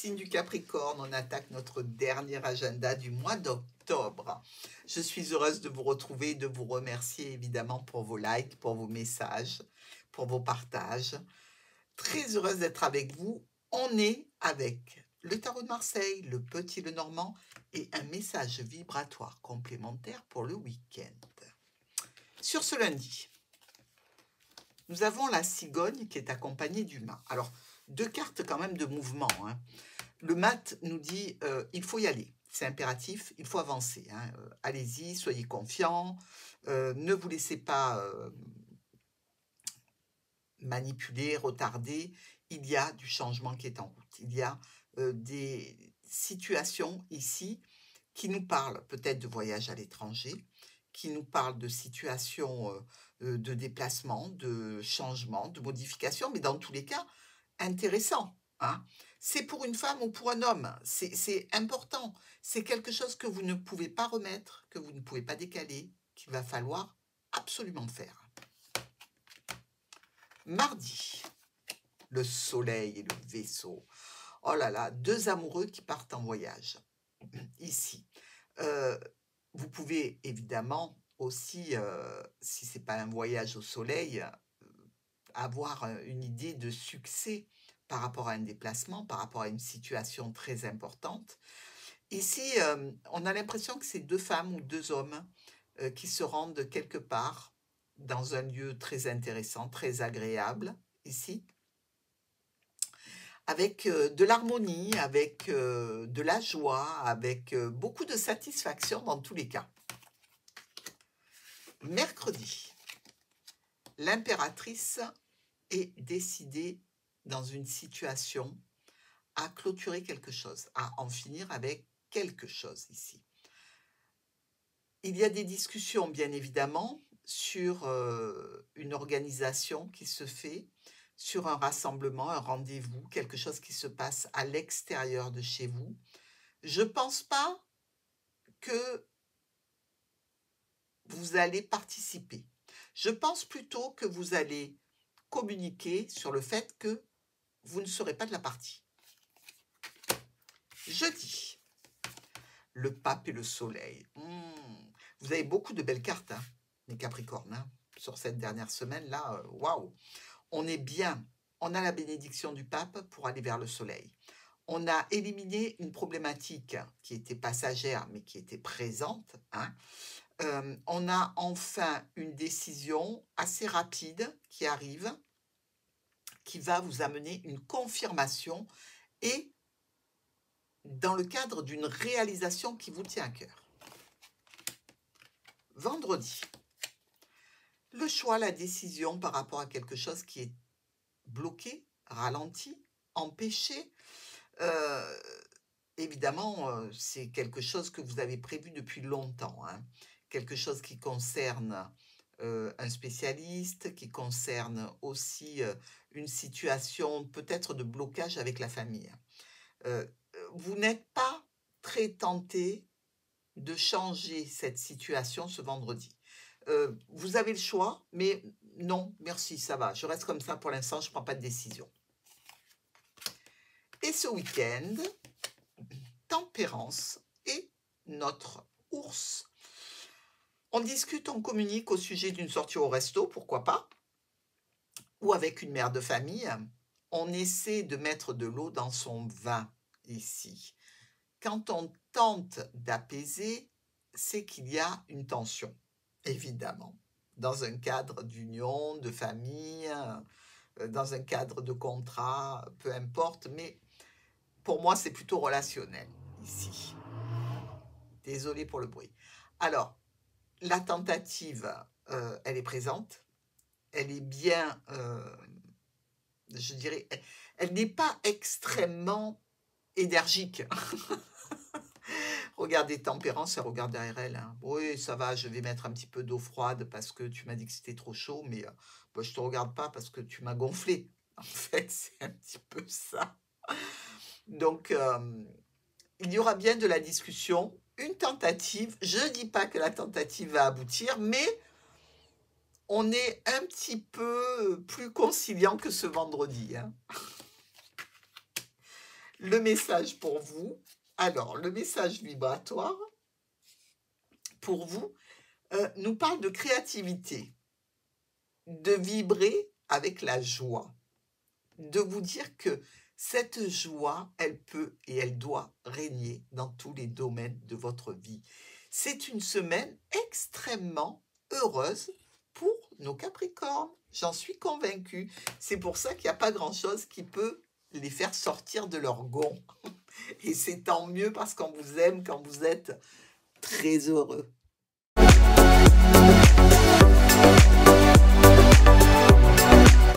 signe du Capricorne, on attaque notre dernier agenda du mois d'octobre. Je suis heureuse de vous retrouver et de vous remercier évidemment pour vos likes, pour vos messages, pour vos partages. Très heureuse d'être avec vous. On est avec le tarot de Marseille, le petit Lenormand et un message vibratoire complémentaire pour le week-end. Sur ce lundi, nous avons la cigogne qui est accompagnée du mât. Alors, deux cartes quand même de mouvement. Hein. Le mat nous dit il faut y aller, c'est impératif, il faut avancer. Hein. Allez-y, soyez confiants, ne vous laissez pas manipuler, retarder. Il y a du changement qui est en route. Il y a des situations ici qui nous parlent peut-être de voyage à l'étranger, qui nous parlent de situations de déplacement, de changement, de modification, mais dans tous les cas, intéressant. Hein. C'est pour une femme ou pour un homme, c'est important. C'est quelque chose que vous ne pouvez pas remettre, que vous ne pouvez pas décaler, qu'il va falloir absolument faire. Mardi, le soleil et le vaisseau. Oh là là, deux amoureux qui partent en voyage. Ici. Vous pouvez évidemment aussi, si ce n'est pas un voyage au soleil, avoir une idée de succès par rapport à un déplacement, par rapport à une situation très importante. Ici, on a l'impression que c'est deux femmes ou deux hommes qui se rendent quelque part dans un lieu très intéressant, très agréable, ici, avec de l'harmonie, avec de la joie, avec beaucoup de satisfaction dans tous les cas. Mercredi, l'impératrice est décidée dans une situation à clôturer quelque chose, à en finir avec quelque chose ici. Il y a des discussions, bien évidemment, sur une organisation qui se fait, sur un rassemblement, un rendez-vous, quelque chose qui se passe à l'extérieur de chez vous. Je ne pense pas que vous allez participer. Je pense plutôt que vous allez communiquer sur le fait que vous ne serez pas de la partie. Jeudi, le pape et le soleil. Vous avez beaucoup de belles cartes, hein, les Capricornes, hein, sur cette dernière semaine-là. Waouh! On est bien. On a la bénédiction du pape pour aller vers le soleil. On a éliminé une problématique qui était passagère, mais qui était présente. Hein. On a enfin une décision assez rapide qui arrive, qui va vous amener une confirmation et dans le cadre d'une réalisation qui vous tient à cœur. Vendredi, le choix, la décision par rapport à quelque chose qui est bloqué, ralenti, empêché. Évidemment, c'est quelque chose que vous avez prévu depuis longtemps. Hein. Quelque chose qui concerne un spécialiste, qui concerne aussi une situation peut-être de blocage avec la famille. Vous n'êtes pas très tenté de changer cette situation ce vendredi. Vous avez le choix, mais non, merci, ça va. Je reste comme ça pour l'instant, je ne prends pas de décision. Et ce week-end, Tempérance et notre ours. On discute, on communique au sujet d'une sortie au resto, pourquoi pas, ou avec une mère de famille. On essaie de mettre de l'eau dans son vin ici. Quand on tente d'apaiser, c'est qu'il y a une tension, évidemment, dans un cadre d'union, de famille, dans un cadre de contrat, peu importe, mais pour moi, c'est plutôt relationnel, ici. Désolée pour le bruit. Alors, la tentative, elle est présente, elle est bien, je dirais, elle n'est pas extrêmement énergique. Regardez Tempérance, elle regarde derrière elle. Hein. Oui, ça va, je vais mettre un petit peu d'eau froide parce que tu m'as dit que c'était trop chaud, mais bah, je ne te regarde pas parce que tu m'as gonflé. En fait, c'est un petit peu ça. Donc, il y aura bien de la discussion, une tentative. Je ne dis pas que la tentative va aboutir, mais on est un petit peu plus conciliant que ce vendredi. Hein. le message pour vous. Alors, le message vibratoire, pour vous, nous parle de créativité, de vibrer avec la joie, de vous dire que cette joie, elle peut et elle doit régner dans tous les domaines de votre vie. C'est une semaine extrêmement heureuse pour nos Capricornes. J'en suis convaincue. C'est pour ça qu'il n'y a pas grand-chose qui peut les faire sortir de leur gond. Et c'est tant mieux parce qu'on vous aime quand vous êtes très heureux.